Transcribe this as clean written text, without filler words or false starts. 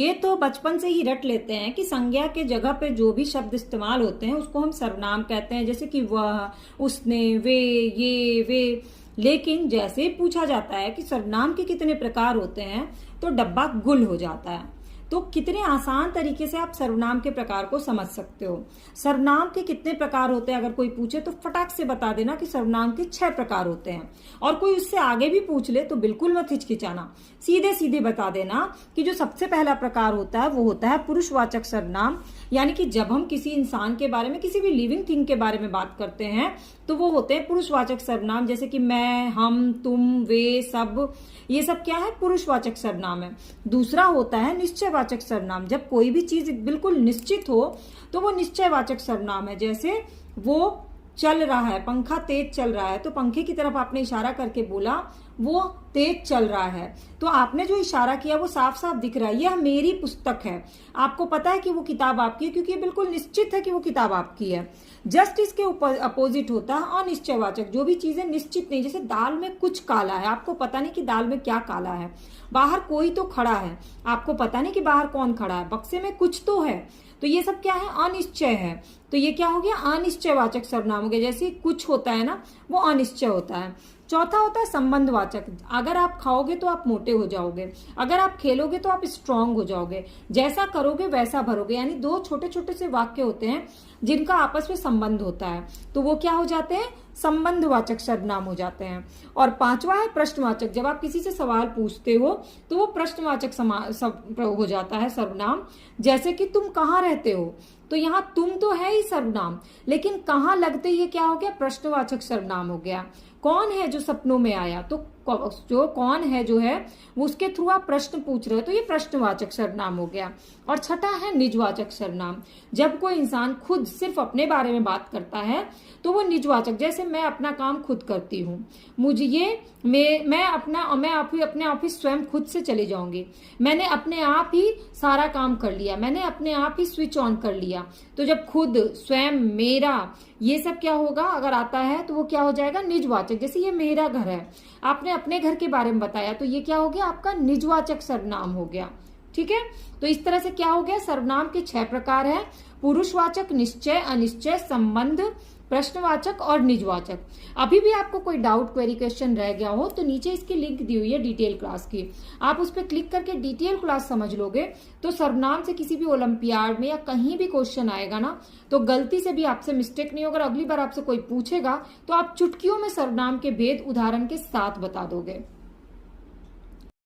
ये तो बचपन से ही रट लेते हैं कि संज्ञा के जगह पे जो भी शब्द इस्तेमाल होते हैं उसको हम सर्वनाम कहते हैं, जैसे कि वह, उसने, वे, ये, वे। लेकिन जैसे ही पूछा जाता है कि सर्वनाम के कितने प्रकार होते हैं तो डब्बा गुल हो जाता है। तो कितने आसान तरीके से आप सर्वनाम के प्रकार को समझ सकते हो। सर्वनाम के कितने प्रकार होते हैं अगर कोई पूछे तो फटाक से बता देना कि सर्वनाम के 6 प्रकार होते हैं। और कोई उससे आगे भी पूछ ले तो बिल्कुल मत हिचकिचाना, सीधे सीधे बता देना कि जो सबसे पहला प्रकार होता है वो होता है पुरुषवाचक सर्वनाम। यानी कि जब हम किसी इंसान के बारे में, किसी भी लिविंग थिंग के बारे में बात करते हैं तो वो होते हैं पुरुषवाचक सर्वनाम, जैसे कि मैं, हम, तुम, वे, सब। ये सब क्या है? पुरुषवाचक सर्वनाम है। दूसरा होता है निश्चयवाचक सर्वनाम। जब कोई भी चीज बिल्कुल निश्चित हो तो वो निश्चयवाचक सर्वनाम है। जैसे वो चल रहा है, पंखा तेज चल रहा है, तो पंखे की तरफ आपने इशारा करके बोला वो तेज चल रहा है, तो आपने जो इशारा किया वो साफ साफ दिख रहा है, यह मेरी पुस्तक है। आपको पता है कि वो किताब आपकी है क्योंकि ये बिल्कुल निश्चित है कि वो किताब आपकी है। जस्ट इसके अपोजिट होता है अनिश्चयवाचक। जो भी चीजें निश्चित नहीं, जैसे दाल में कुछ काला है, आपको पता नहीं कि दाल में क्या काला है। बाहर कोई तो खड़ा है, आपको पता नहीं कि बाहर कौन खड़ा है। बक्से में कुछ तो है, तो ये सब क्या है? अनिश्चय है। तो ये क्या हो गया? अनिश्चयवाचक सर्वनाम हो गया। जैसे कुछ होता है ना, वो अनिश्चय होता है। चौथा होता है संबंधवाचक। अगर आप खाओगे तो आप मोटे हो जाओगे, अगर आप खेलोगे तो आप स्ट्रांग हो जाओगे, जैसा करोगे वैसा भरोगे। यानी 2 छोटे छोटे से वाक्य होते हैं जिनका आपस में संबंध होता है, तो वो क्या हो जाते हैं? संबंधवाचक सर्वनाम हो जाते हैं। और 5वां है प्रश्नवाचक। जब आप किसी से सवाल पूछते हो तो वो प्रश्नवाचक हो जाता है सर्वनाम। जैसे कि तुम कहाँ रहते हो, तो यहाँ तुम तो है ही सर्वनाम, लेकिन कहाँ लगते ही क्या हो गया? प्रश्नवाचक सर्वनाम हो गया। कौन है जो सपनों में आया, तो जो कौन है जो है वो उसके थ्रू आप प्रश्न पूछ रहे हो, तो ये प्रश्नवाचक सर्वनाम हो गया। और छठा है निजवाचक सर्वनाम। जब कोई इंसान खुद सिर्फ अपने बारे में बात करता है तो वो निजवाचक, जैसे मैं अपना काम खुद करती हूँ, मुझे ये मैं अपने ऑफिस स्वयं खुद से चली जाऊंगी, मैंने अपने आप ही सारा काम कर लिया, मैंने अपने आप ही स्विच ऑन कर लिया। तो जब खुद, स्वयं, मेरा, ये सब क्या होगा अगर आता है तो वो क्या हो जाएगा? निजवाचक। जैसे ये मेरा घर है, आपने अपने घर के बारे में बताया, तो ये क्या हो गया? आपका निजवाचक सर्वनाम हो गया। ठीक है, तो इस तरह से क्या हो गया? सर्वनाम के 6 प्रकार है: पुरुषवाचक, निश्चय, अनिश्चय, संबंध, प्रश्नवाचक और निजवाचक। अभी भी आपको कोई डाउट, क्वेरी, क्वेश्चन रह गया हो तो नीचे इसकी लिंक दी हुई है डिटेल क्लास की, आप उस पर क्लिक करके डिटेल क्लास समझ लोगे तो सर्वनाम से किसी भी ओलंपियाड में या कहीं भी क्वेश्चन आएगा ना तो गलती से भी आपसे मिस्टेक नहीं होगा। अगली बार आपसे कोई पूछेगा तो आप चुटकियों में सर्वनाम के भेद उदाहरण के साथ बता दोगे।